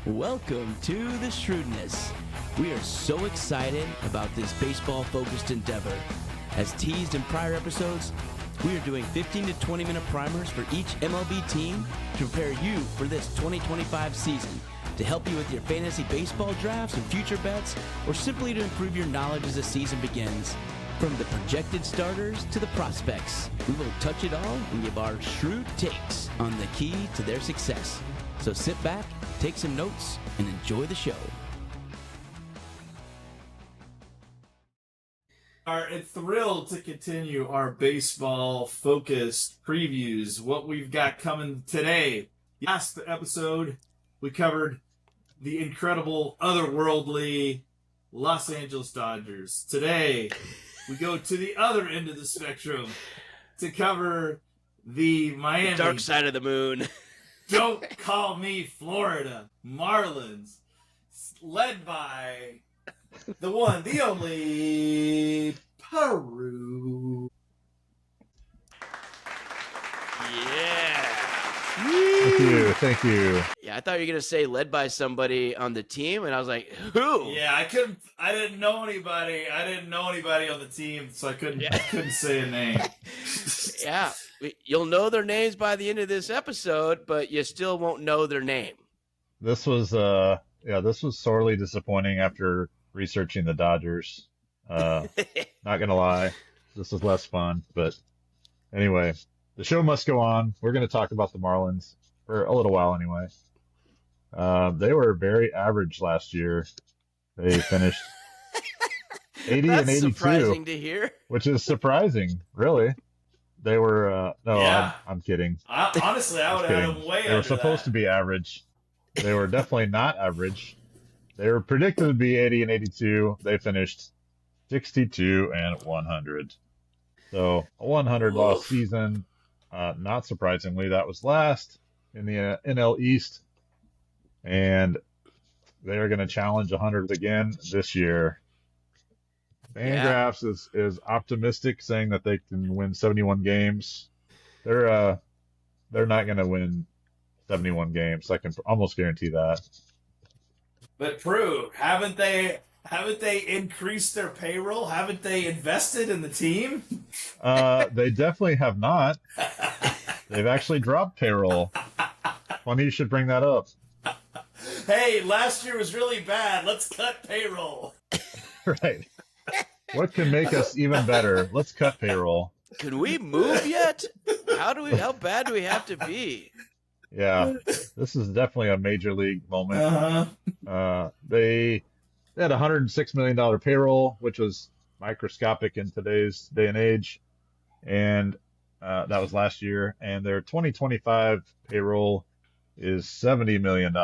Welcome to the Shrewdness. We are so excited about this baseball-focused endeavor. As teased in prior episodes, we are doing 15 to 20-minute primers for each MLB team to prepare you for this 2025 season, to help you with your fantasy baseball drafts and future bets, or simply to improve your knowledge as the season begins. From the projected starters to the prospects, we will touch it all and give our shrewd takes on the key to their success. So sit back, take some notes, and enjoy the show. Are thrilled to continue our baseball-focused previews. What we've got coming today. Last episode, we covered the incredible, otherworldly Los Angeles Dodgers. Today, we go to the other end of the spectrum to cover the Miami... Dark side of the moon. Don't call me Florida Marlins, led by the one, the only Peru. Yeah. Thank you. Yeah, I thought you were going to say led by somebody on the team, and I was like, who? Yeah, I didn't know anybody on the team, so I couldn't say a name. Yeah, you'll know their names by the end of this episode, but you still won't know their name. This was sorely disappointing after researching the Dodgers. Not gonna lie, this was less fun, but anyway, the show must go on. We're gonna talk about the Marlins for a little while anyway. They were very average last year. They finished 80 That's and 82, surprising to hear. which is surprising, really. They were I'm kidding. Honestly, I would have had them way They were under supposed that. to be average. They were definitely not average. They were predicted to be 80 and 82. They finished 62 and 100. So a 100 loss season. Not surprisingly, that was last in the NL East, and they're going to challenge 100 again this year. Fangraphs is optimistic, saying that they can win 71 games. They're not going to win 71 games. I can almost guarantee that. But Drew, haven't they increased their payroll? Haven't they invested in the team? They definitely have not. They've actually dropped payroll. Funny you should bring that up. Hey, last year was really bad. Let's cut payroll. Right. What can make us even better? Let's cut payroll. Can we move yet? How bad do we have to be? Yeah, this is definitely a major league moment. Uh-huh. They had a $106 million payroll, which was microscopic in today's day and age. And that was last year. And their 2025 payroll is $70 million.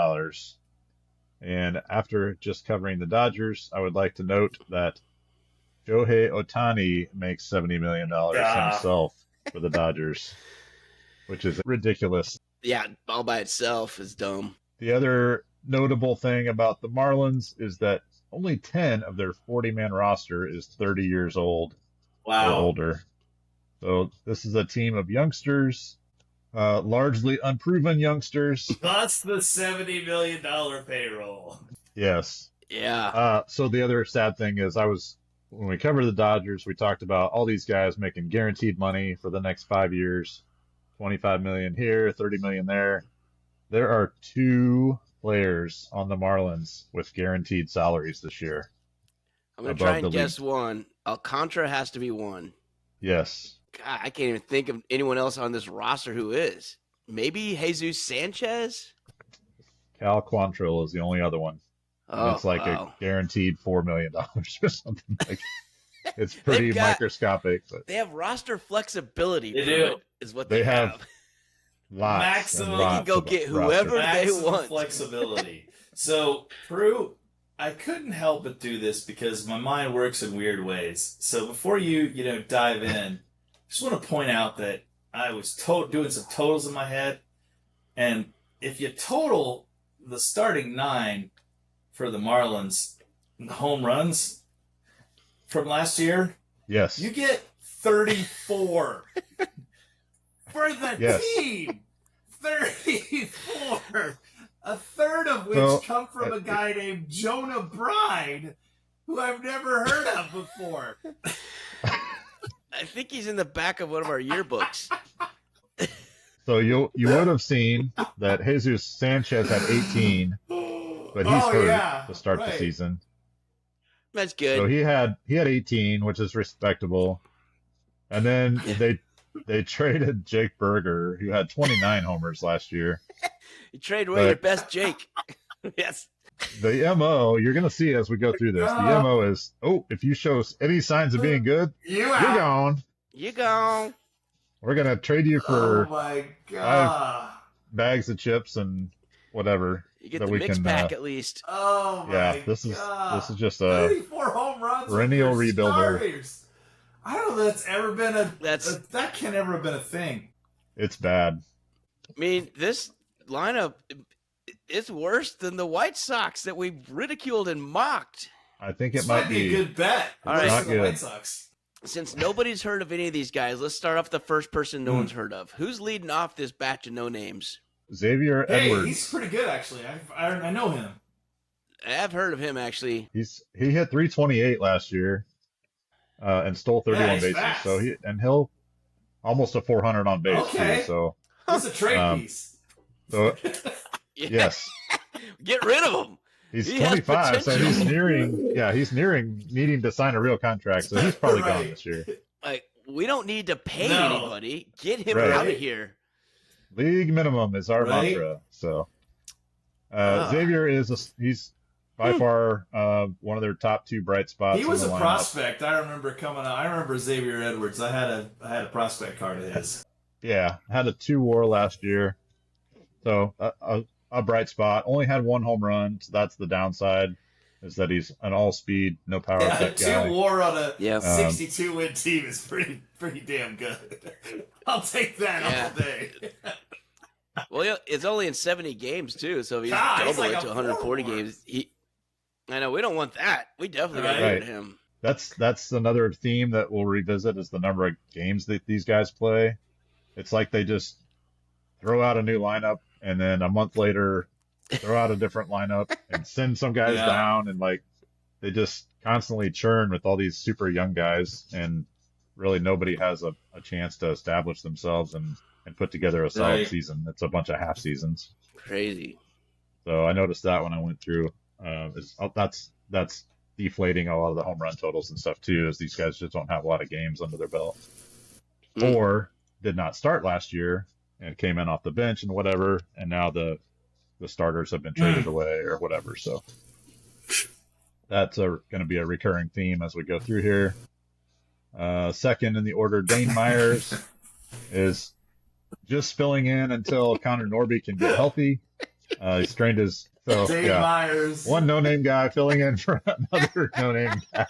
And after just covering the Dodgers, I would like to note that Shohei Ohtani makes $70 million himself for the Dodgers, which is ridiculous. Yeah, all by itself is dumb. The other notable thing about the Marlins is that only 10 of their 40-man roster is 30 years old or older. So this is a team of youngsters, largely unproven youngsters. That's the $70 million payroll. Yes. Yeah. So the other sad thing is when we covered the Dodgers, we talked about all these guys making guaranteed money for the next 5 years. 25 million here, 30 million there. There are 2 players on the Marlins with guaranteed salaries this year. I'm going to try and guess one. Alcantara has to be one. Yes. God, I can't even think of anyone else on this roster who is. Maybe Jesus Sanchez? Cal Quantrill is the only other one. Oh, it's like a guaranteed $4 million or something like that. It's pretty microscopic. But they have roster flexibility. They do. Is what they have. Lots Maximum. They can go get whoever they want. Flexibility. So, Drew, I couldn't help but do this because my mind works in weird ways. So before you dive in, I just want to point out that I was doing some totals in my head, and if you total the starting 9 for the Marlins, the home runs from last year, yes, you get 34 for the team. 34. A third third of which come from a guy named Jonah Bride, who I've never heard of before. I think he's in the back of one of our yearbooks. So you would have seen that Jesus Sanchez had 18, but he's hurt to start the season. That's good. So he had 18, which is respectable. And then they traded Jake Berger, who had 29 homers last year. You trade away your best Jake. Yes. The MO, you're going to see as we go through this, the MO is, if you show any signs of being good, you're gone. You're gone. We're going to trade you for my God. 5 bags of chips and whatever. You get the mix pack at least. Oh, my this God. is just a 34 home runs perennial rebuilder. Starters. I don't know if that's ever been that can never have been a thing. It's bad. I mean, this lineup is worse than the White Sox that we ridiculed and mocked. I think it might be a good bet. All right, not good. White Sox. Since nobody's heard of any of these guys, let's start off with the first person no one's heard of. Who's leading off this batch of no names? Xavier Edwards. He's pretty good, actually. I know him. I've heard of him, actually. He hit 328 last year, and stole 31 bases. Fast. So he'll almost a 400 on base too. So that's a trade piece. So yes, get rid of him. He's 25, so he's nearing needing to sign a real contract. So he's probably gone this year. Like, we don't need to pay anybody. Get him out of here. League minimum is our mantra. So Xavier he's by far one of their top 2 bright spots. He was a prospect. I remember I remember Xavier Edwards. I had a prospect card of his. Yeah, had a 2 WAR last year. So a bright spot. Only had 1 home run. So that's the downside. Is that he's an all-speed, no power cut guy. 2 WAR on a 62-win team is pretty damn good. I'll take that all day. Well, it's only in 70 games too, so if he's double it to 140 games, I know we don't want that. We definitely got to get him. That's another theme that we'll revisit is the number of games that these guys play. It's like they just throw out a new lineup and then a month later throw out a different lineup and send some guys down, and like they just constantly churn with all these super young guys, and really nobody has a chance to establish themselves and put together a solid season. It's a bunch of half seasons. Crazy. So I noticed that when I went through. That's deflating a lot of the home run totals and stuff too, as these guys just don't have a lot of games under their belt, or did not start last year and came in off the bench and whatever, and now the starters have been traded away or whatever. So that's going to be a recurring theme as we go through here. Second in the order, Dane Myers is just filling in until Connor Norby can get healthy. He strained his Myers. One no-name guy filling in for another no-name guy.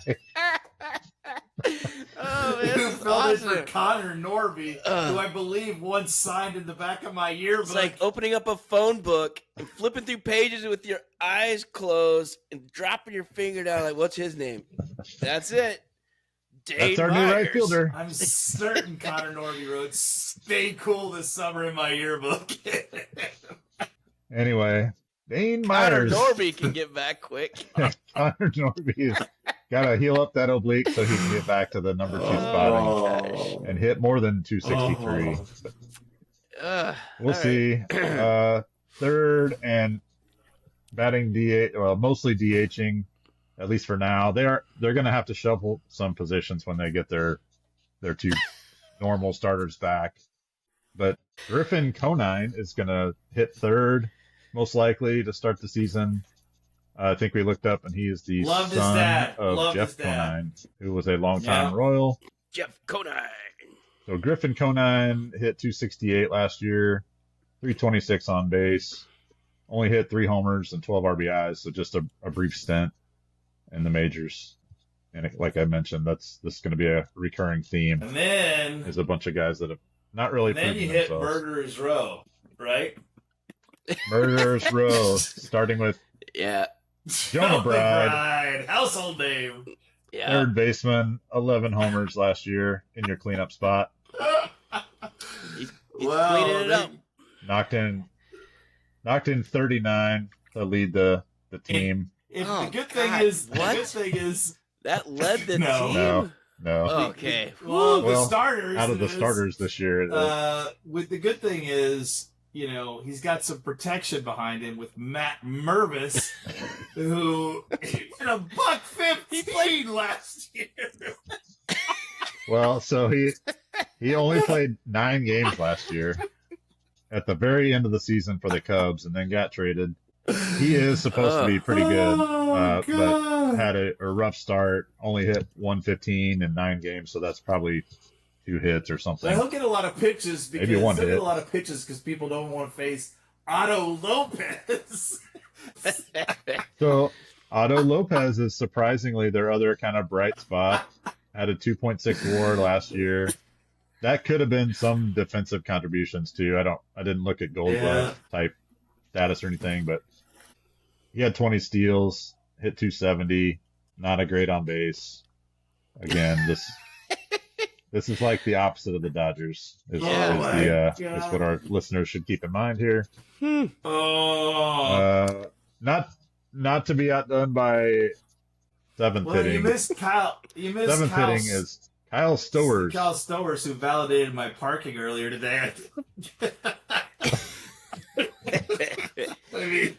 Who filled in for Connor Norby, who I believe once signed in the back of my yearbook. It's like opening up a phone book and flipping through pages with your eyes closed and dropping your finger down like, what's his name? That's it. Dane That's our Myers. new right fielder. I'm certain Connor Norby wrote "Stay cool" this summer in my yearbook. Anyway, Dane Myers. Connor Norby can get back quick. Connor Norby's got to heal up that oblique so he can get back to the number 2 spot and hit more than 263. We'll see. Third and batting DH, well, mostly DHing, at least for now. They're going to have to shuffle some positions when they get their 2 normal starters back. But Griffin Conine is going to hit third, most likely, to start the season. I think we looked up, and he is the son of Jeff Conine, who was a longtime Royal. Jeff Conine. So Griffin Conine hit 268 last year, 326 on base, only hit 3 homers and 12 RBIs, so just a brief stint in the majors. And like I mentioned, this is going to be a recurring theme. And then there's a bunch of guys that have not really proven themselves. Then you hit Murderer's Row, right? Murderer's Row, starting with Jonah Bride, household name. Yeah. Third baseman, 11 homers last year in your cleanup spot. He's cleaning it up. Knocked in 39, to lead the team. The good thing is that led the No. team. Okay. Well, the starters. Out of the starters this year. With the good thing is, he's got some protection behind him with Matt Mervis, who hit a $115 last year. Well, so he only played 9 games last year at the very end of the season for the Cubs, and then got traded. He is supposed to be pretty good, but had a rough start. Only hit 115 in 9 games, so that's probably 2 hits or something. Well, he'll get a lot of pitches because people don't want to face Otto Lopez. So Otto Lopez is surprisingly their other kind of bright spot. Had a 2.6 WAR last year. That could have been some defensive contributions too. I didn't look at Gold Glove type status or anything, but he had 20 steals, hit 270, not a great on base. Again, this is like the opposite of the Dodgers. Is what our listeners should keep in mind here. Not to be outdone by seventh hitting. You missed Kyle. Seventh hitting is Kyle Stowers. Kyle Stowers, who validated my parking earlier today. I mean,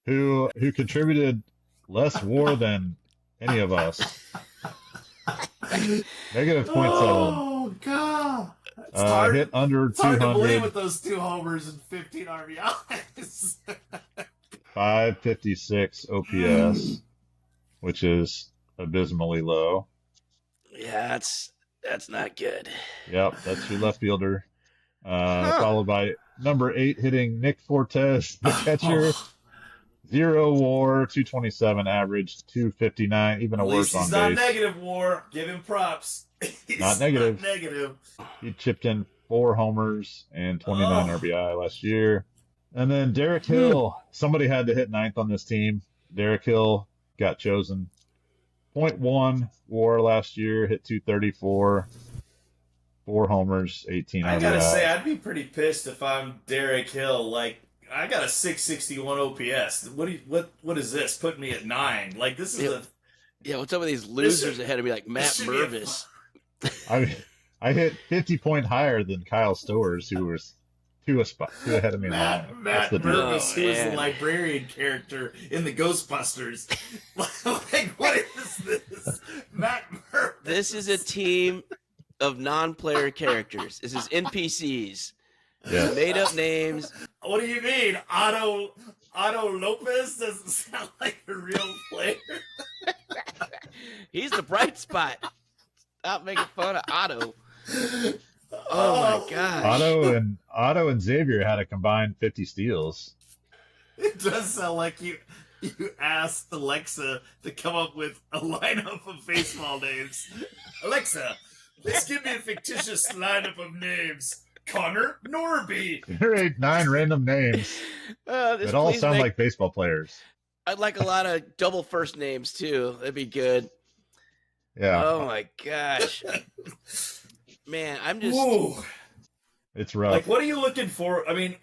who contributed less WAR than any of us. -0.7. Oh God! It's hard. Hit under 200. It's hard to believe with those 2 homers and 15 RBIs. 556 OPS, which is abysmally low. Yeah, that's not good. Yep, that's your left fielder. Followed by number 8 hitting Nick Fortes, the catcher. 0 WAR, 227 average, 259, even a worse on base. He's not negative WAR. Give him props. Not negative. Not negative. He chipped in 4 homers and 29 RBI last year. And then Derek Hill, somebody had to hit 9th on this team. Derek Hill got chosen. 0.1 WAR last year, hit 234, 4 homers, 18 RBI. I gotta say, I'd be pretty pissed if I'm Derek Hill. Like, I got a 661 OPS. What is this? Put me at 9. Like, this is what's up with these losers ahead of me like Matt Mervis? I hit 50 point higher than Kyle Stowers, who was 2 ahead of me. Matt Mervis, who was the librarian character in the Ghostbusters. Like, what is this? Matt Mervis. This is a team of non-player characters. This is NPCs. Yeah. Made up names. What do you mean? Otto Lopez doesn't sound like a real player. He's the bright spot. Stop making fun of Otto. Oh my gosh. Otto and Xavier had a combined 50 steals. It does sound like you asked Alexa to come up with a lineup of baseball names. Alexa, please give me a fictitious lineup of names. Connor Norby. Generate 9 random names that all sound like baseball players. I'd like a lot of double first names too. That'd be good. Yeah. Oh my gosh. Man, I'm just. Ooh. It's rough. Like, what are you looking for? I mean,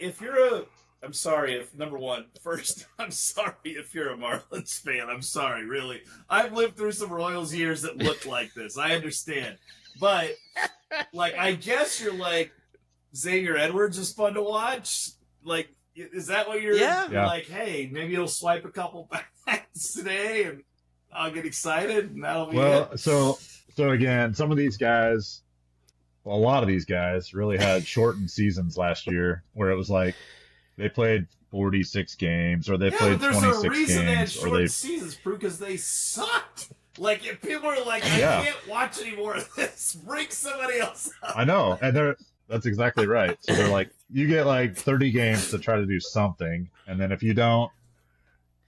I'm sorry if I'm sorry if you're a Marlins fan. I'm sorry, really. I've lived through some Royals years that look like this. I understand. But, like, I guess you're like, Xavier Edwards is fun to watch. Like, is that what you're like? Hey, maybe you'll swipe a couple bats today, and I'll get excited, and that'll be it. So again, some of these guys, a lot of these guys, really had shortened seasons last year, where it was like they played 46 games, or they played 26 games, there's a reason they had short seasons, because they sucked. Like, if people are like, I can't watch any more of this, bring somebody else up. I know, and that's exactly right. So they're like, you get like 30 games to try to do something, and then if you don't,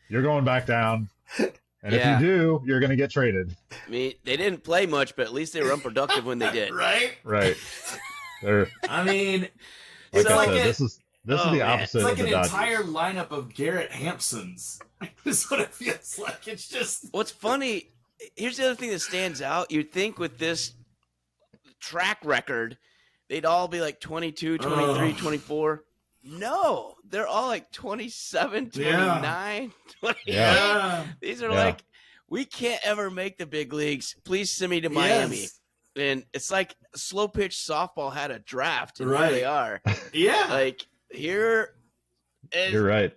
you're going back down. And if you do, you're going to get traded. I mean, they didn't play much, but at least they were unproductive when they did. Right? I mean, like I said, this is the opposite it's like of the an Dodgers. entire lineup of Garrett Hampsons. That's what it feels like. It's just. What's funny, here's the other thing that stands out. You'd think with this track record, they'd all be like 22, 23, 24. No, they're all like 27, 29, 20. Yeah. These are like, we can't ever make the big leagues. Please send me to Miami. Yes. And it's like slow pitch softball had a draft, and Right. here they are. Yeah. Like, here is... You're right.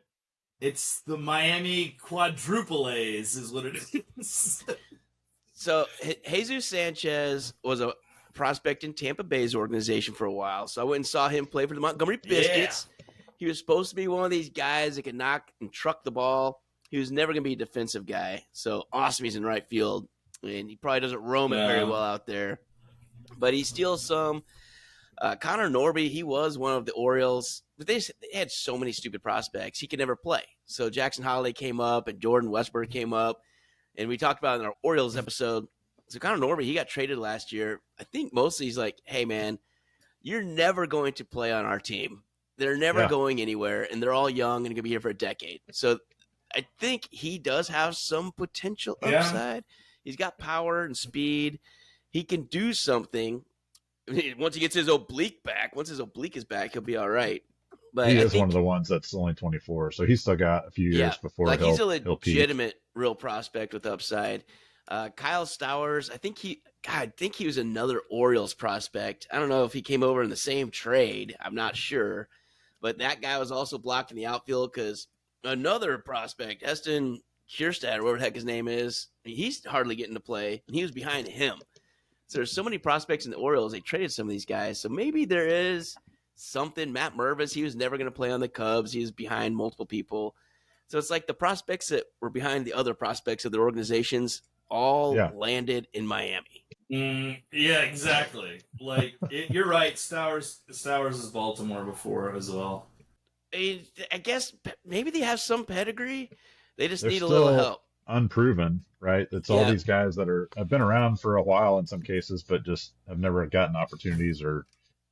It's the Miami quadruple A's is what it is. So Jesus Sanchez was a prospect in Tampa Bay's organization for a while. So I went and saw him play for the Montgomery Biscuits. Yeah. He was supposed to be one of these guys that could knock and truck the ball. He was never going to be a defensive guy. So awesome, he's in right field. And he probably doesn't roam it very well out there. But he steals some. Connor Norby, he was one of the Orioles. But they had so many stupid prospects. He could never play. So Jackson Holiday came up and Jordan Westburg came up. And we talked about it in our Orioles episode. So Connor Norby, he got traded last year. I think mostly he's like, hey, man, you're never going to play on our team. They're never going anywhere, and they're all young and going to be here for a decade. So I think he does have some potential upside. He's got power and speed. He can do something. Once he gets his oblique back, once his oblique is back, he'll be all right. But he is one of the ones that's only 24, so he's still got a few years before he's a legitimate real prospect with upside. Kyle Stowers, I think he was another Orioles prospect. I don't know if he came over in the same trade. I'm not sure. But that guy was also blocked in the outfield because another prospect, Eston Kierstad, or whatever the heck his name is, he's hardly getting to play, and he was behind him. So there's so many prospects in the Orioles. They traded some of these guys. So maybe there is something. Matt Mervis, he was never going to play on the Cubs. He was behind multiple people. So it's like the prospects that were behind the other prospects of their organizations all landed in Miami. Yeah, exactly. Like, you're right. Stowers is Baltimore before as well. I guess maybe they have some pedigree. They just need a little help. Unproven, right? It's all these guys that have been around for a while in some cases, but just have never gotten opportunities or.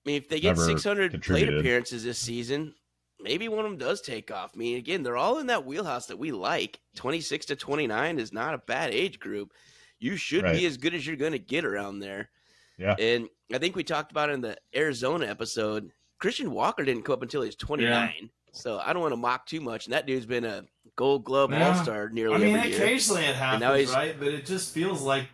I mean, if they get 600 plate appearances this season, maybe one of them does take off. I mean, again, they're all in that wheelhouse that we like. 26 to 29 is not a bad age group. You should be as good as you're going to get around there. Yeah. And I think we talked about it in the Arizona episode. Christian Walker didn't come up until he was 29. Yeah. So I don't want to mock too much. And that dude's been a Gold Glove All-Star nearly every year. Occasionally it happens, right? But it just feels like.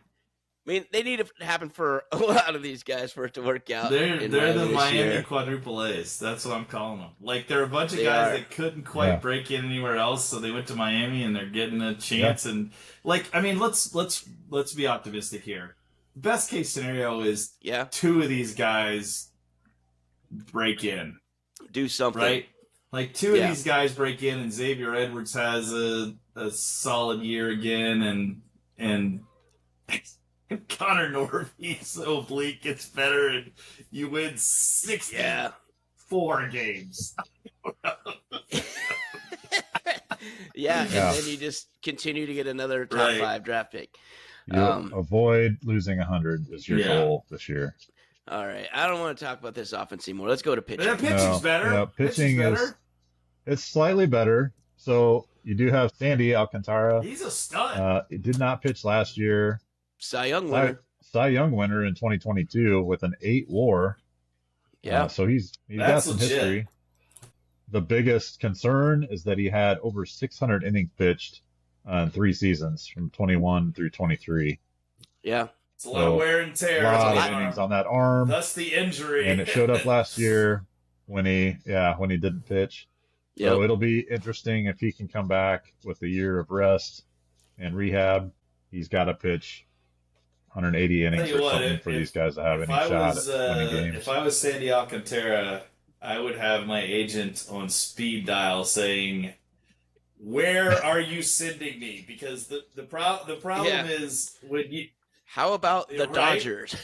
I mean, they need it to happen for a lot of these guys for it to work out. They're the Miami quadruple A's. That's what I'm calling them. Like, they're a bunch of guys that couldn't quite break in anywhere else, so they went to Miami and they're getting a chance. Yeah. And like, I mean, let's be optimistic here. Best case scenario is two of these guys break in, do something, right? Like, two of these guys break in, and Xavier Edwards has a solid year again, and Connor Norby's oblique gets better, and you win 64 games. And then you just continue to get another top 5 draft pick. Avoid losing 100 is your goal this year. All right, I don't want to talk about this offense anymore. Let's go to pitching. That pitching's better. Yeah, pitching is it's slightly better. So you do have Sandy Alcantara. He's a stud. He did not pitch last year. Cy Young winner. Cy Young winner in 2022 with an 8 WAR. Yeah. So he's got some history. The biggest concern is that he had over 600 innings pitched in 3 seasons from 21 through 23. Yeah. It's a lot of wear and tear. A lot of innings on that arm. That's the injury. And it showed up last year when he didn't pitch. Yep. So it'll be interesting if he can come back with a year of rest and rehab. He's got to pitch 180 innings or something for these guys to have any shot at winning games. If I was Sandy Alcantara, I would have my agent on speed dial saying, "Where are you sending me?" Because the problem is when you. How about the Dodgers?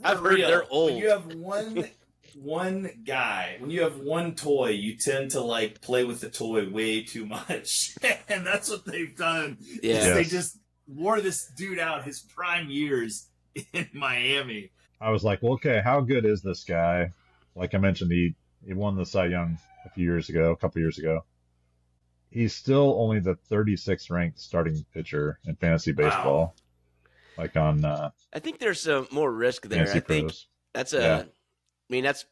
I've heard they're old. When you have one guy, when you have one toy, you tend to like play with the toy way too much, and that's what they've done. Yeah, they just wore this dude out his prime years in Miami. I was like, well, okay, how good is this guy? Like I mentioned, he won the Cy Young a couple years ago. He's still only the 36th ranked starting pitcher in fantasy baseball. Wow. Like on, I think there's some more risk there. I think that's I mean, that's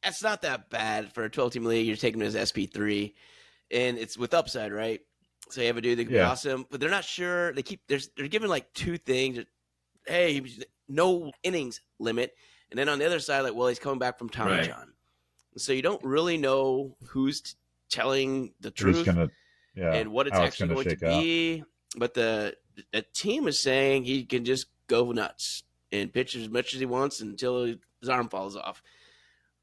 That's not that bad for a 12-team league. You're taking him as SP3, and it's with upside, right? So you have a dude that could be awesome, but they're not sure. They're giving like two things. Hey, no innings limit, and then on the other side, like, well, he's coming back from Tommy John, so you don't really know who's telling the truth and what it's actually going to be. Out. But the team is saying he can just go nuts and pitch as much as he wants until his arm falls off.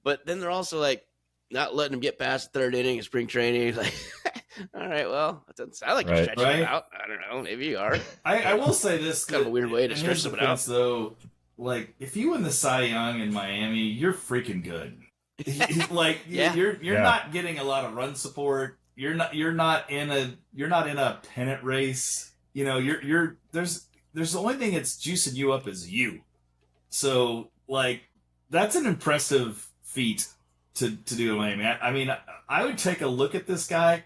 But then they're also like not letting him get past the third inning of spring training. Like, all right, well, that doesn't sound like you're stretching it out. I don't know. Maybe you are. I will say this. Kind of a weird way to stretch someone out. Though, like, if you win the Cy Young in Miami, you're freaking good. Like, you're not getting a lot of run support. You're not in a pennant race. You know, there's the only thing that's juicing you up is you. So, like, that's an impressive feat to do in Miami. I mean, I would take a look at this guy,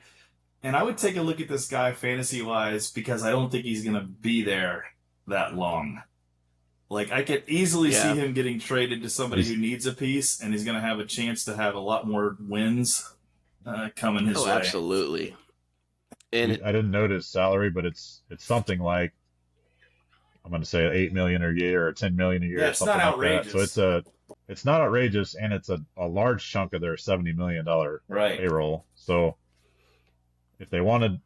and I would take a look at this guy fantasy-wise because I don't think he's going to be there that long. Like, I could easily see him getting traded to somebody who needs a piece, and he's going to have a chance to have a lot more wins coming his way. Oh, absolutely. And I didn't notice salary, but it's something like, I'm going to say $8 million a year or $10 million a year. Yeah, it's something not like outrageous. That. So it's not outrageous, and it's a large chunk of their $70 million payroll. So if they want to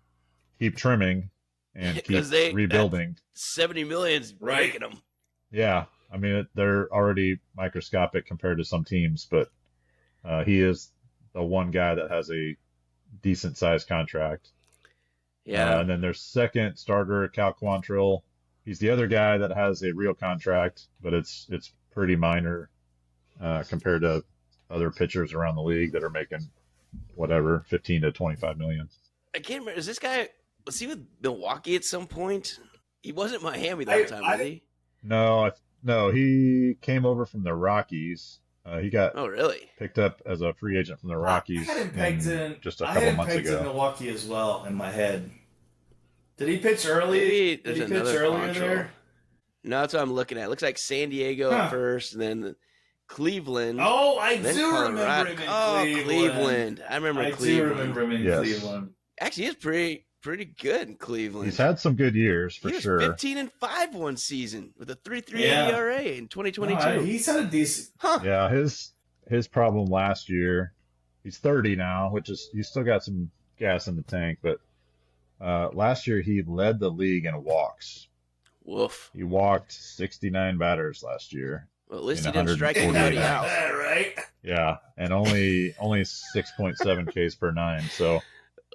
keep trimming and keep rebuilding, $70 million's breaking them. Yeah, I mean they're already microscopic compared to some teams, but he is the one guy that has a decent sized contract. Yeah, and then their second starter, Cal Quantrill. He's the other guy that has a real contract, but it's pretty minor compared to other pitchers around the league that are making whatever 15 to 25 million. I can't remember. Was he with Milwaukee at some point? He wasn't Miami that time, was he? No, he came over from the Rockies. He got picked up as a free agent from the Rockies. I had him pegged in just a couple months ago. In Milwaukee as well in my head. Did he pitch early? Did he pitch earlier there? No, that's what I'm looking at. It looks like San Diego at first, and then Cleveland. Oh, I do remember him in Cleveland. I remember Cleveland. I do remember him in Cleveland. Actually, he's pretty good in Cleveland. He's had some good years for sure. 15-5 one season with a 3.38 ERA in 2022. No, he's had a decent. Yeah, his problem last year. He's 30 now, which is he's still got some gas in the tank, but last year he led the league in walks. Woof. He walked 69 batters last year. Well, at least he didn't strike anybody out. Right? Yeah, and only 6.7 Ks per nine. So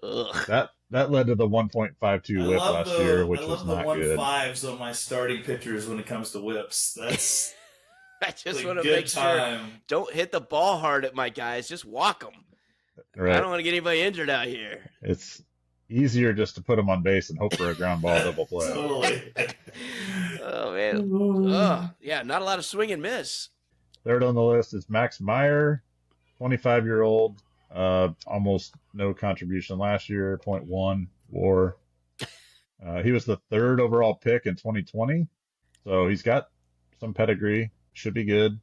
that led to the 1.52 whip last year, which was not good. I love the 1.5s on my starting pitchers when it comes to whips. That's I just want to make sure don't hit the ball hard at my guys. Just walk them. Right. I don't want to get anybody injured out here. It's easier just to put them on base and hope for a ground ball double play. Totally. Oh, man. Yeah, not a lot of swing and miss. Third on the list is Max Meyer, 25-year-old. Almost no contribution last year, 0.1 WAR. He was the third overall pick in 2020, so he's got some pedigree. Should be good,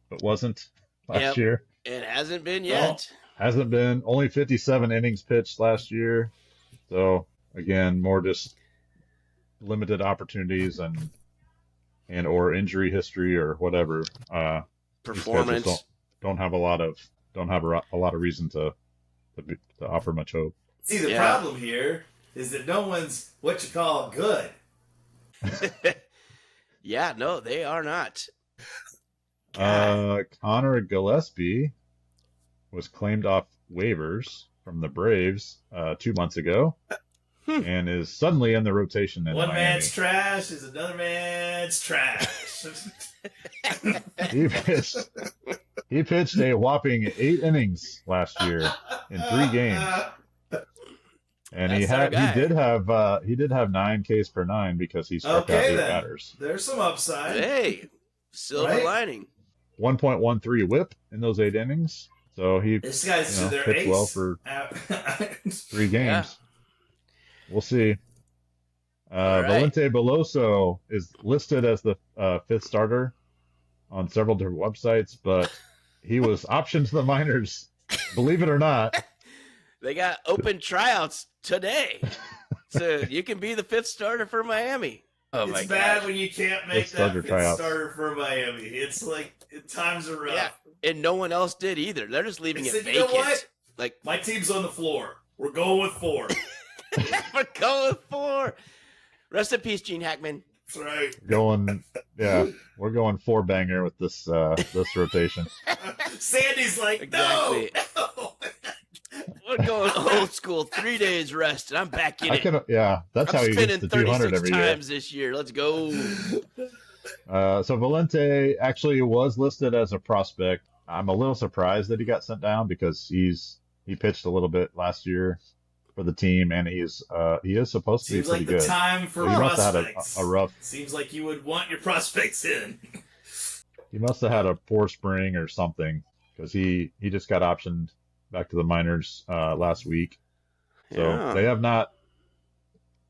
but wasn't last year. It hasn't been yet. Hasn't been. Only 57 innings pitched last year. So, again, more just limited opportunities and or injury history or whatever. Performance. Don't have a lot of reason to offer much hope. See, the problem here is that no one's what you call good. Yeah, no, they are not. Connor Gillespie was claimed off waivers from the Braves 2 months ago and is suddenly in the rotation in One Miami. man's trash is another man's trash. He pitched a whopping 8 innings last year in 3 games. And he did have 9 Ks per 9 because he struck out 8 batters. There's some upside. Hey, silver lining. 1.13 whip in those 8 innings. So this guy's pitched well for 3 games. Yeah. We'll see. Valente Beloso is listed as the 5th starter on several different websites, but he was optioned to the minors, believe it or not. They got open tryouts today. So you can be the 5th starter for Miami. Oh my It's bad gosh. when you can't make that starter fifth tryouts. starter for Miami. It's like times are rough. Yeah, and no one else did either. They're just leaving They it said, vacant. you know what? Like, My team's on the floor. We're going with 4. we're going for. Rest in peace, Gene Hackman. That's right. We're going 4-banger with this rotation. Sandy's like, Exactly. no. We're going old school, 3 days rest, and I'm back in it. That's I'm how he gets spinning to 200 36 every year. times this year. Let's go. So Valente actually was listed as a prospect. I'm a little surprised that he got sent down because he pitched a little bit last year for the team, and he is supposed to be Seems like pretty the good. time for So he must have had prospects. a rough. Seems like you would want your prospects in. He must have had a poor spring or something because he just got optioned back to the minors last week. So Yeah. they have not,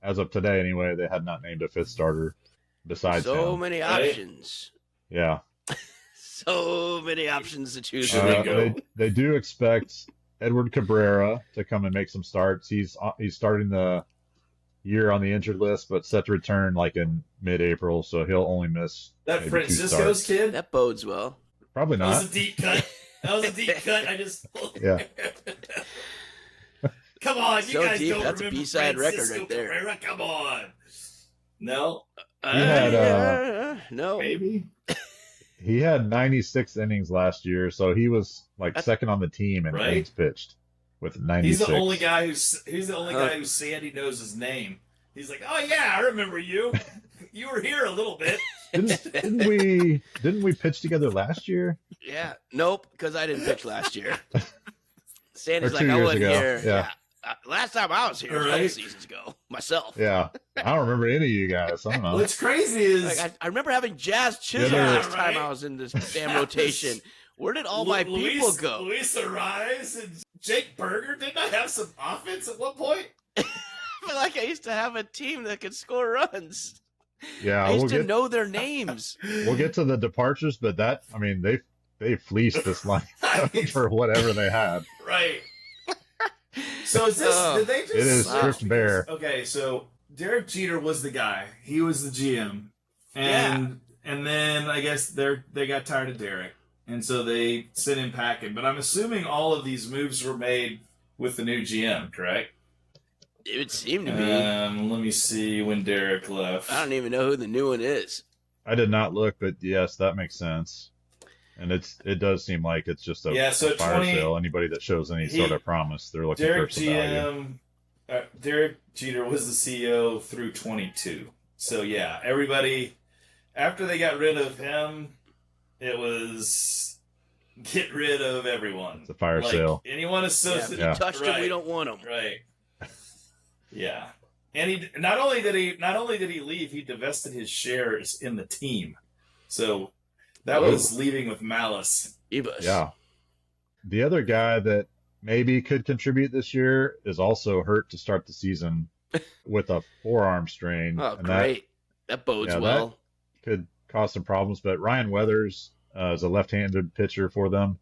as of today anyway, they had not named a 5th starter besides So him. many Right. options. Yeah. So many options to choose Should from. we go? They do expect Edward Cabrera to come and make some starts. He's starting the year on the injured list, but set to return like in mid-April, so he'll only miss That maybe 2 Francisco's starts. kid? That bodes well. Probably That was not. a deep cut. That was a deep cut. I just. Yeah. Come on, you So guys deep, don't that's a remember B-side record Francisco right there. Cabrera? Come on. No, No. maybe. He had 96 innings last year, so he was like second on the team in Right. innings pitched with 96. He's the only guy who Sandy knows his name. He's like, oh yeah, I remember you. You were here a little bit. Didn't we pitch together last year? Yeah. Nope, because I didn't pitch last year. Sandy's Or like, 2 I years wasn't ago. here. Yeah. Last time I was here, a couple Right. seasons ago, myself. Yeah. I don't remember any of you guys. I don't know. What's crazy is Like, I remember having Jazz Chisholm Yeah, last time right. I was in this damn rotation. Where did all my people go? Luis Ariz and Jake Berger, didn't I have some offense at one point? I feel like I used to have a team that could score runs. Yeah, I used to know their names. we'll get to the departures, but they fleeced this line I mean, for whatever they had. right. So is this? Did they just? It is Wow. stripped bare. Okay, so Derek Jeter was the guy. He was the GM, and then I guess they got tired of Derek, and so they sent him packing. But I'm assuming all of these moves were made with the new GM, correct? It would seem to be. Let me see when Derek left. I don't even know who the new one is. I did not look, but yes, that makes sense. And it does seem like it's just a So fire 20 sale. Anybody that shows any sort of promise, they're looking Derek for some value. Derek Jeter was the CEO through 22. So yeah, everybody after they got rid of him, it was get rid of everyone. It's a fire sale. Anyone If associated, you touched him, we don't want him. right? Yeah, and he not only did he leave, he divested his shares in the team. So that was leaving with malice. Ebus. Yeah. The other guy that maybe could contribute this year is also hurt to start the season with a forearm strain. Oh, and great. That bodes well. That could cause some problems. But Ryan Weathers is a left-handed pitcher for them.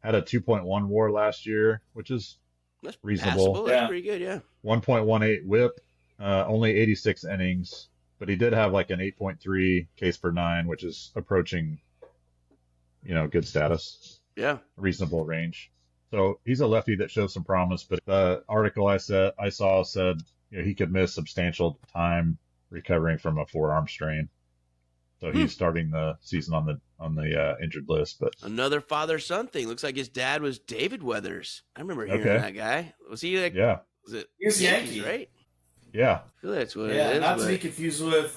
Had a 2.1 WAR last year, which is That's reasonable. passable. That's Yeah. pretty good, yeah. 1.18 WHIP, only 86 innings, but he did have like an 8.3 Ks per nine, which is approaching, good status, Yeah. reasonable range. So he's a lefty that shows some promise. But the article I saw said he could miss substantial time recovering from a forearm strain. So he's starting the season on the injured list. But Another father-son thing. Looks like his dad was David Weathers. I remember hearing Okay. that guy. Was he like, yeah, was it He was Yankees, Yankee. right? yeah. I feel that's what it Yeah, is. not to but- be confused with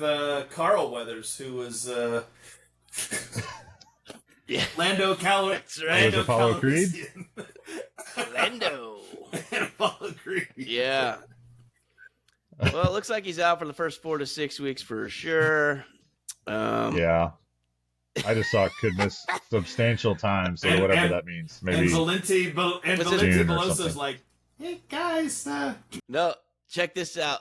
Carl Weathers, who was Yeah. Lando Calrissian. That's right. Was it Apollo Creed? Orlando. Apollo Creed. Yeah. Well, it looks like he's out for the first 4 to 6 weeks for sure. Yeah. I just saw could miss substantial time, so And- whatever and- that means. And Maybe Valenti Was it June or Beloso's something. like, hey guys, No, check this out.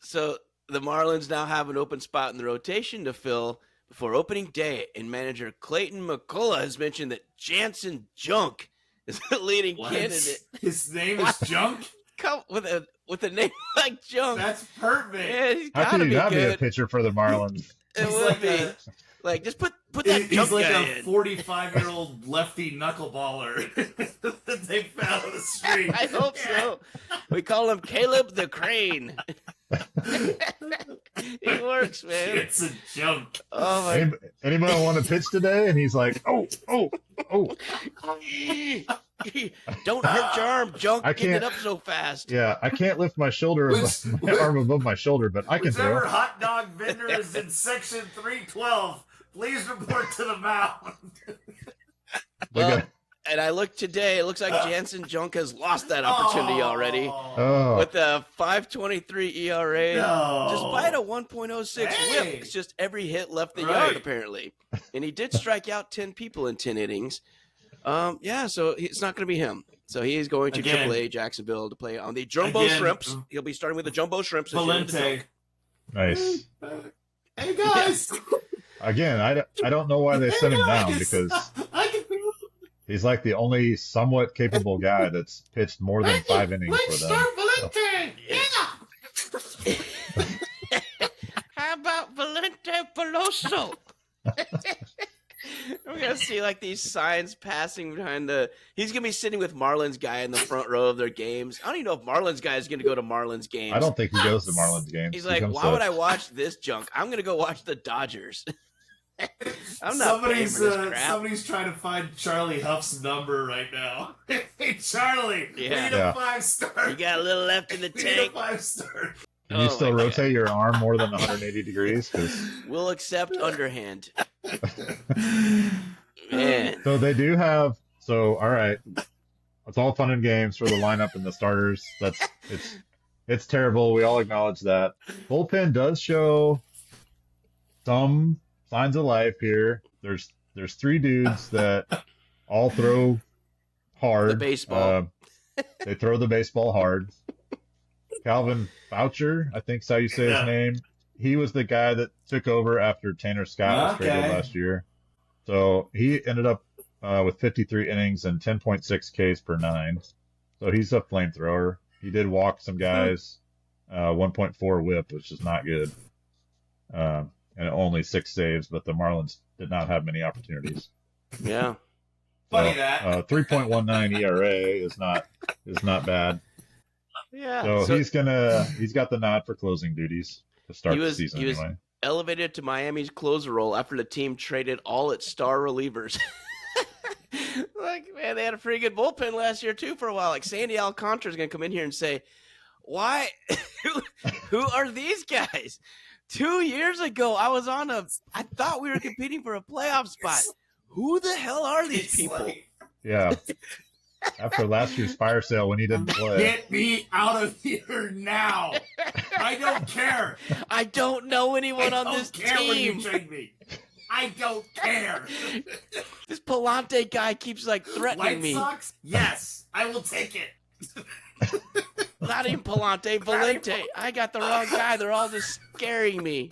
So the Marlins now have an open spot in the rotation to fill for opening day, and manager Clayton McCullough has mentioned that Jansen Junk is the leading candidate. His name is Junk? Come with a name like Junk. That's perfect. Yeah, he's How gotta can you be not be a good. pitcher for the Marlins? It He's would like be. Like, just put that He's Junk like guy a in. 45-year-old lefty knuckleballer that they found on the street. I hope so. We call him Caleb the Crane. He works, man. It's a Junk. Oh my! Anybody want to pitch today? And he's like, oh. Don't hurt your arm, Junk. I Getting it can't- up so fast. Yeah, I can't lift my my arm above my shoulder, but I can Whichever throw. hot dog vendor is in section 312, please report to the mound. Well, and I looked today. It looks like Jansen Junk has lost that opportunity already Oh, with a 5.23 ERA. No. Despite a 1.06 Hey. whip, it's just every hit left the Right. yard apparently, and he did strike out 10 people in 10 innings. Yeah, so it's not going to be him. So he's going to Again. AAA Jacksonville to play on the Jumbo Again. Shrimps. He'll be starting with the Jumbo Shrimps. this year with the Valente. Junk. nice. Hey guys. Again, I don't know why they sent him down because I can he's like the only somewhat capable guy that's pitched more than 5 innings for them. Valente. How about Valente Peloso? We're gonna see like these signs passing behind the. He's gonna be sitting with Marlins guy in the front row of their games. I don't even know if Marlins guy is gonna go to Marlins games. I don't think he goes to Marlins games. He's He like, comes why to- would I watch this junk? I'm gonna go watch the Dodgers. I'm not paying for this crap. Somebody's trying to find Charlie Huff's number right now. Hey Charlie, Yeah. we need Yeah. a 5-star. You got a little left in the We need a tank. 5-star. Can you Oh still my God. rotate your arm more than 180 degrees? 'Cause- We'll accept underhand. Man, So they do have. So all right, it's all fun and games for the lineup and the starters. It's terrible. We all acknowledge that. Bullpen does show some signs of life here. There's 3 dudes that all throw hard. The baseball. They throw the baseball hard. Calvin Boucher, I think is how you say Yeah. his name. He was the guy that took over after Tanner Scott was traded Okay. last year. So he ended up with 53 innings and 10.6 Ks per 9. So he's a flamethrower. He did walk some guys, 1.4 whip, which is not good. And only 6 saves, but the Marlins did not have many opportunities. yeah. Funny So, that. 3.19 ERA is not bad. Yeah. So, he's got the nod for closing duties to start the season he was anyway. elevated to Miami's closer role after the team traded all its star relievers. Like, man, they had a pretty good bullpen last year too for a while. Like Sandy Alcantara is going to come in here and say, "Why? Who are these guys?" 2 years ago, I thought we were competing for a playoff spot. Who the hell are these It's people? like, Yeah. After last year's fire sale when he didn't play. get me out of here now. I don't care. I don't know anyone I on don't this care when you team. trade me. I don't care. This Palante guy keeps like threatening White me. Sox? Yes, I will take it. Not even Palante, Valente. I got the wrong guy. They're all just scaring me.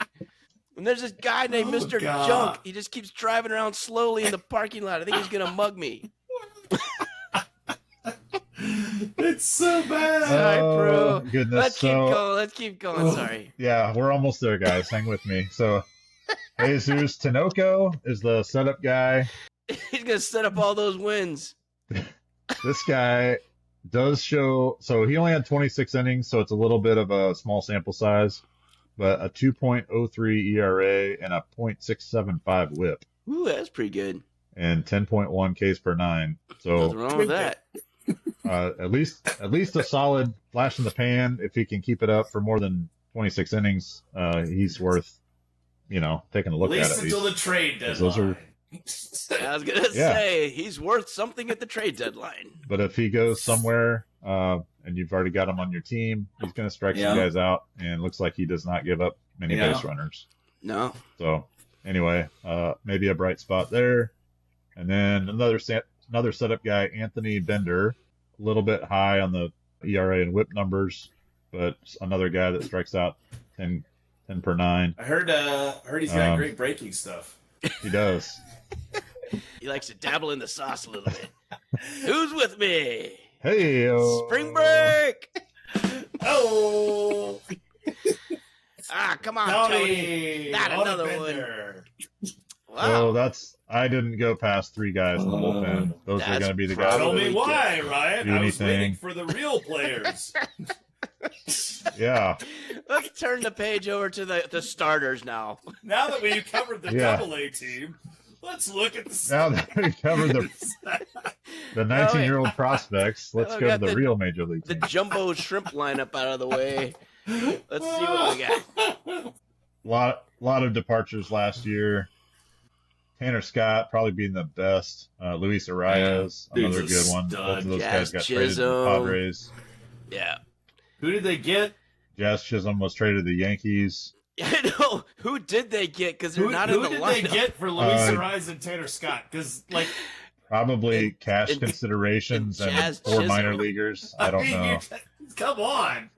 And there's this guy named Oh, Mr. God. Junk. He just keeps driving around slowly in the parking lot. I think he's going to mug me. It's so bad. Sorry, bro. Goodness. Let's keep So, going. Let's keep going. Sorry. yeah, we're almost there, guys. Hang with me. So, Jesus Tinoco is the setup guy. He's going to set up all those wins. This guy does show. So, he only had 26 innings, so it's a little bit of a small sample size, but a 2.03 ERA and a .675 whip Ooh, that's pretty good. and 10.1 Ks per 9. Nothing So, wrong with that. at least a solid flash in the pan. If he can keep it up for more than 26 innings, he's worth, taking a At look least at it. until the trade Those deadline. I was going to Yeah. say, he's worth something at the trade deadline. But if he goes somewhere, and you've already got him on your team, he's going to strike Yeah. some guys out, and looks like he does not give up many Yeah. base runners. No. So anyway, maybe a bright spot there. And then another setup guy, Anthony Bender, a little bit high on the ERA and whip numbers, but another guy that strikes out 10 10 per 9. I heard he's got great breaking stuff. He does. He likes to dabble in the sauce a little bit. Who's with me? Hey, Spring break. Oh, Come on, Tony. Not another one. Oh, Wow. I didn't go past 3 guys in the bullpen. Those are That's going to be the guys. Tell probably me why, Ryan. Do I was waiting anything. for the real players. Yeah. Let's turn the page over to the starters now. Now that we've covered the Yeah. AA team, let's look at the. Now that we covered the 19-year-old prospects, let's Oh, go to got the real major league The team. jumbo shrimp lineup out of the way. Let's see what we got. Lot of departures last year. Tanner Scott probably being the best. Luis Arias, Dude's another a good one. stud. Both of those Jazz guys got traded to the Chisholm. Padres. Yeah. Who did they get? Jazz Chisholm was traded to the Yankees. I know. Who did they get? Because they're not in Who the did lineup. they get for Luis Arias and Tanner Scott? Because Probably cash and- considerations and and Jazz 4 Chisholm. minor leaguers. I don't know. Come on.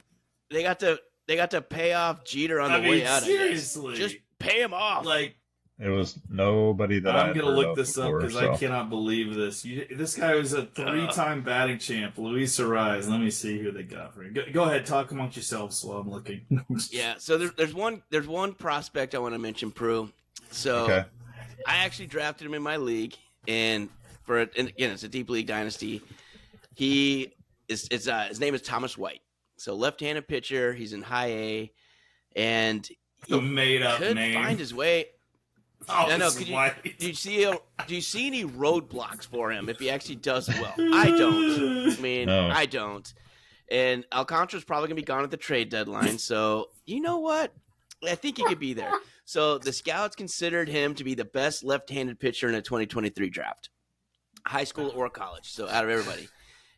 They got to pay off Jeter on the I way mean, out. seriously. I guess. Just pay him off. It was nobody that I'm I've gonna heard look of this up before, because so. I cannot believe this. This guy was a 3-time batting champ, Luis Arias. Let me see who they got for him. Go ahead, talk amongst yourselves while I'm looking. Yeah. So there's one prospect I want to mention, Prue. So Okay. I actually drafted him in my league, and again, it's a deep league dynasty. His name is Thomas White. So left-handed pitcher. He's in high A, and The made-up could name. find his way. Oh, I know. this is White. Do you see any roadblocks for him if he actually does well? I don't. I mean, No. I don't. And Alcantara's probably gonna be gone at the trade deadline. So you know what? I think he could be there. So the scouts considered him to be the best left-handed pitcher in the 2023 draft, high school or college. So out of everybody,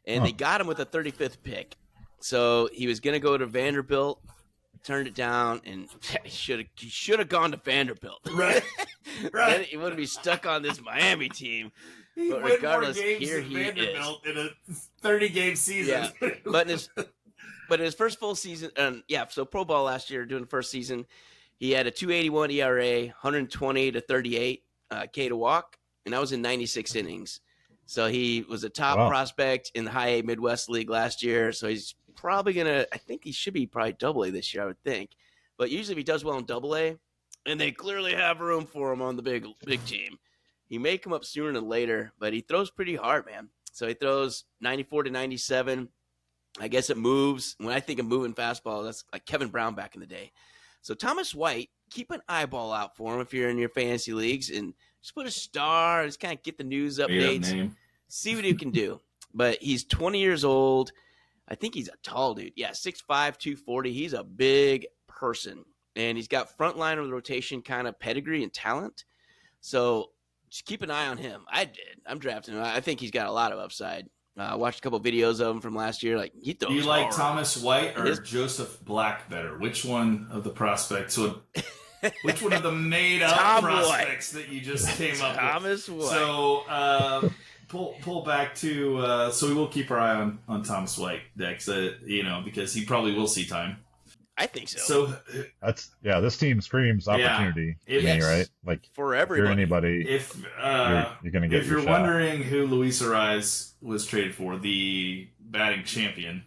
and they got him with the 35th pick. So he was gonna go to Vanderbilt. Turned it down, and he should have gone to Vanderbilt. Right. Then he wouldn't be stuck on this Miami team. He But won regardless, more games here than he is. Vanderbilt in a 30-game season. Yeah, but in his first full season, so pro ball last year during the first season, he had a 2.81 ERA, 120 to 38 K to walk, and that was in 96 innings. So he was a top prospect in the High A Midwest League last year. So he's probably I think he should be probably Double A this year, I would think. But usually if he does well in Double A, and they clearly have room for him on the big team, he may come up sooner than later. But he throws pretty hard, man. So he throws 94 to 97. I guess it moves. When I think of moving fastball, that's like Kevin Brown back in the day. So Thomas White, keep an eyeball out for him if you're in your fantasy leagues, and just put a star, just kind of get the news updates, see what he can do. But he's 20 years old. I think he's a tall dude. Yeah, 6'5", 240. He's a big person, and he's got front line of the rotation kind of pedigree and talent. So just keep an eye on him. I did. I'm drafting him. I think he's got a lot of upside. I watched a couple videos of him from last year. Like, he throws Do you like hard. Thomas White or Joseph Black better? Which one of the prospects which one of the made-up prospects that you just came up with? Thomas White. So pull back to so we will keep our eye on Thomas White, Dex. Because he probably will see time. I think so. So this team screams opportunity to me, right? Like for if everybody. you're anybody, if you're going to get if your you're shot. wondering who Luis Arias was traded for, the batting champion.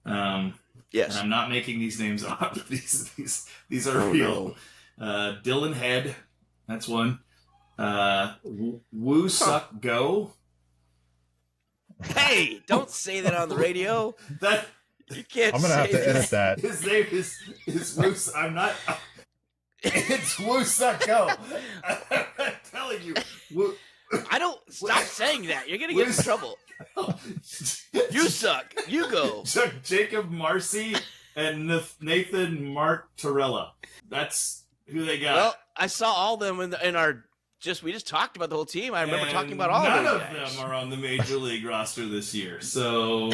Yes. And I'm not making these names up. These are real. No. Dylan Head, that's one. Woo Suck Go. Hey, don't say that on the radio. That You can't I'm going to have say to edit that. his name is Woo. I'm not. It's Woo Suck Go. I'm telling you. Woo. I don't stop saying that. You're gonna get in trouble. You suck. You go. Jacob Marcy and Nathan Martorella. That's who they got. Well, I saw all of them in our we just talked about the whole team. I remember talking about all none of of those guys. them are on the major league roster this year. So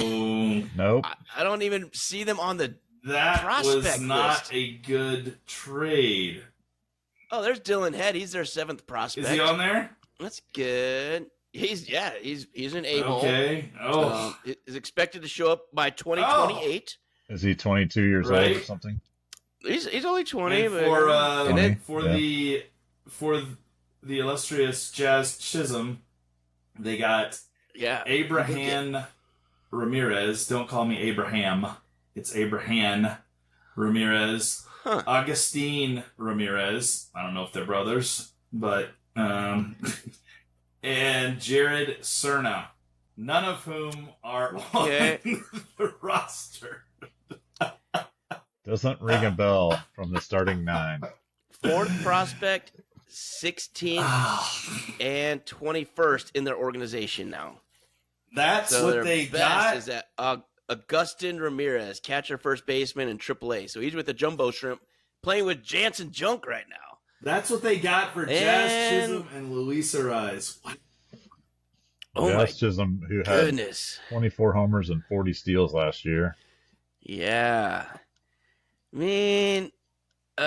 Nope. I don't even see them on the. that was Prospect not list. a good trade. Oh, there's Dylan Head. He's their 7th prospect. Is he on there? That's good. He's an A-hole. Okay. Oh. Is expected to show up by 2028. Is he 22 years old Right. or something? He's only 20. And but, for the illustrious Jazz Chisholm, they got Abraham Ramirez. Don't call me Abraham. It's Abraham Ramirez. Huh. Agustin Ramirez. I don't know if they're brothers, but and Jared Cerna. None of whom are on the roster. Doesn't ring a bell from the starting 9. Fourth prospect, 16th, and 21st in their organization now. That's so what they got. Is that Agustin Ramirez, catcher, first baseman in AAA. So he's with the Jumbo Shrimp, playing with Jansen Junk right now. That's what they got for Jazz Chisholm and Luis Ariz. What? Oh Jazz Chisholm, who had 24 homers and 40 steals last year. Yeah. I mean, he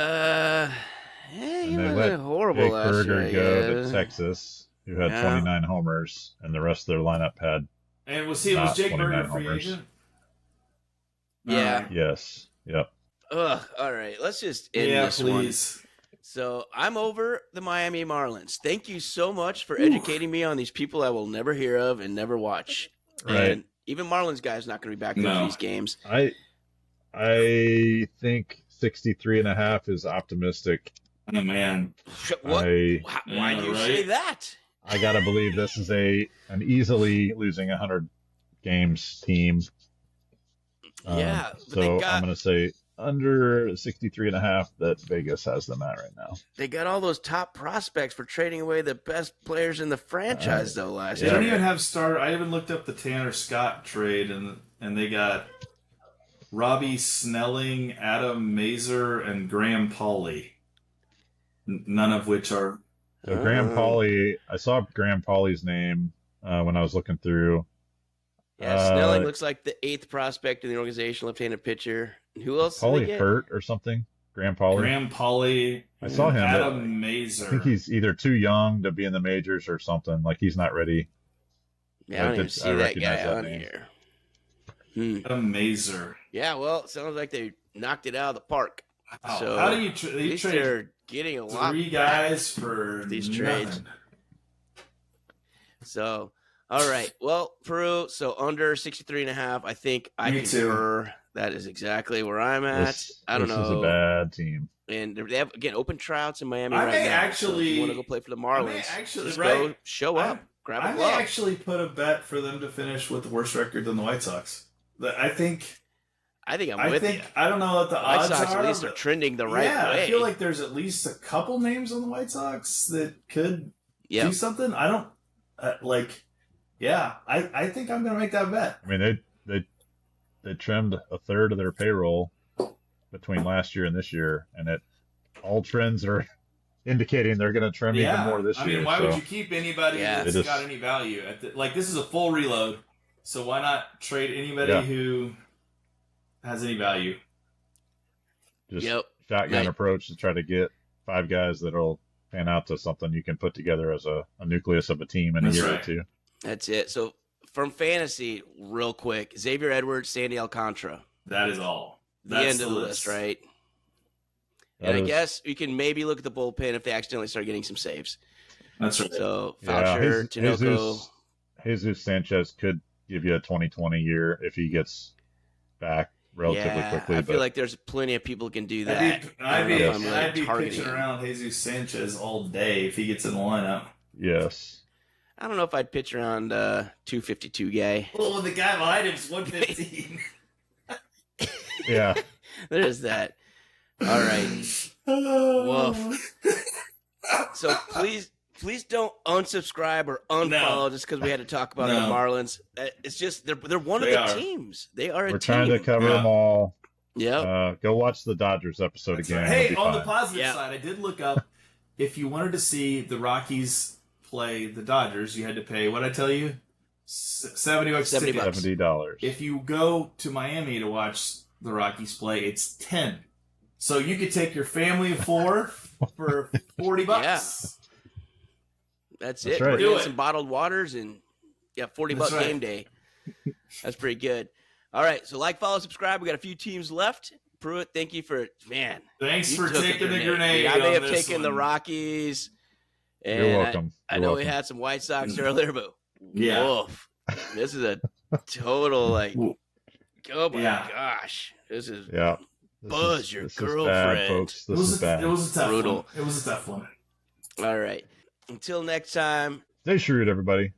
wasn't horrible Jake last Berger year. go to Texas, who had 29 homers, and the rest of their lineup had. And was Jake Berger free agent? Yeah. Yes. Yep. Ugh. All right. Let's just end this please. one. So I'm over the Miami Marlins. Thank you so much for educating me on these people I will never hear of and never watch. Right. And even Marlins guys not going to be back there for these games. I think 63.5 is optimistic. Oh, man. What? Why do you say that? I got to believe this is an easily losing 100 games team. Yeah. So I'm going to say under 63.5 that Vegas has them at right now. They got all those top prospects for trading away the best players in the franchise, though, last year. They don't even have starter. I even looked up the Tanner Scott trade, and they got Robbie Snelling, Adam Mazer, and Graham Pauley. None of which are... So Graham Pauley, I saw Graham Pauley's name when I was looking through. Yeah, Snelling looks like the 8th prospect in the organization, left-handed pitcher. Who else? Pauley hurt or something? Graham Pauley. I saw him. Adam Mazer. I think he's either too young to be in the majors or something. Like he's not ready. Yeah, I don't even see that guy on here. Adam Mazer. Yeah, well, it sounds like they knocked it out of the park. Wow. So how do you they're getting a lot 3 guys for these nothing. trades? So, all right. Well, Peru, so under 63.5, I think I concur. That is exactly where I'm at. I don't know. This is a bad team. And they have, again, open tryouts in Miami I right may now. actually, so if you want to go play for the Marlins, just go show up, grab a glove. I may actually put a bet for them to finish with the worse record than the White Sox. I think I'm with you. I don't know what the odds White Sox are. At least are trending the right way. I feel like there's at least a couple names on the White Sox that could do something. I don't I think I'm going to make that bet. I mean, they trimmed a third of their payroll between last year and this year, and all trends are indicating they're going to trim even more this year. I mean, why would you keep anybody that's got any value? This is a full reload, so why not trade anybody who has any value? Just shotgun approach to try to get 5 guys that'll pan out to something you can put together as a nucleus of a team in a year or two. That's it. So from fantasy, real quick, Xavier Edwards, Sandy Alcantara. That is all. That's the end of the list, right? And I guess you can maybe look at the bullpen if they accidentally start getting some saves. That's right. So Foucher, Tinoco. Jesus Sanchez could give you a 2020 year if he gets back relatively quickly. I feel like there's plenty of people who can do that. I'd be pitching around Jesus Sanchez all day if he gets in the lineup. Yes. I don't know if I'd pitch around 252 guy. Well, the guy behind him's 115. Yeah. There's that. All right. Woof. So please don't unsubscribe or unfollow just because we had to talk about the Marlins. It's just they're one of the teams. They are a team. We're trying to cover them all. Yeah. Go watch the Dodgers episode again. Right. Hey, on the positive side, I did look up if you wanted to see the Rockies play the Dodgers, you had to pay, what'd I tell you? $70. $70. If you go to Miami to watch the Rockies play, it's $10. So you could take your family of 4 for $40. Yeah. That's it. Right. We're doing some bottled waters and $40 game day. That's pretty good. All right. So follow, subscribe. We got a few teams left. Pruitt, thank you for Thanks you for took a taking the grenade. I may on have this taken the one. Rockies. And You're welcome. I You're know welcome. we had some White Sox earlier, but Yeah. woof. This is a total oh my Yeah. gosh. This is Yeah. Buzz, your this girlfriend. is bad, folks. This is bad. It was a tough Brutal. one. It was a tough one. All right. Until next time. Stay shrewd, everybody.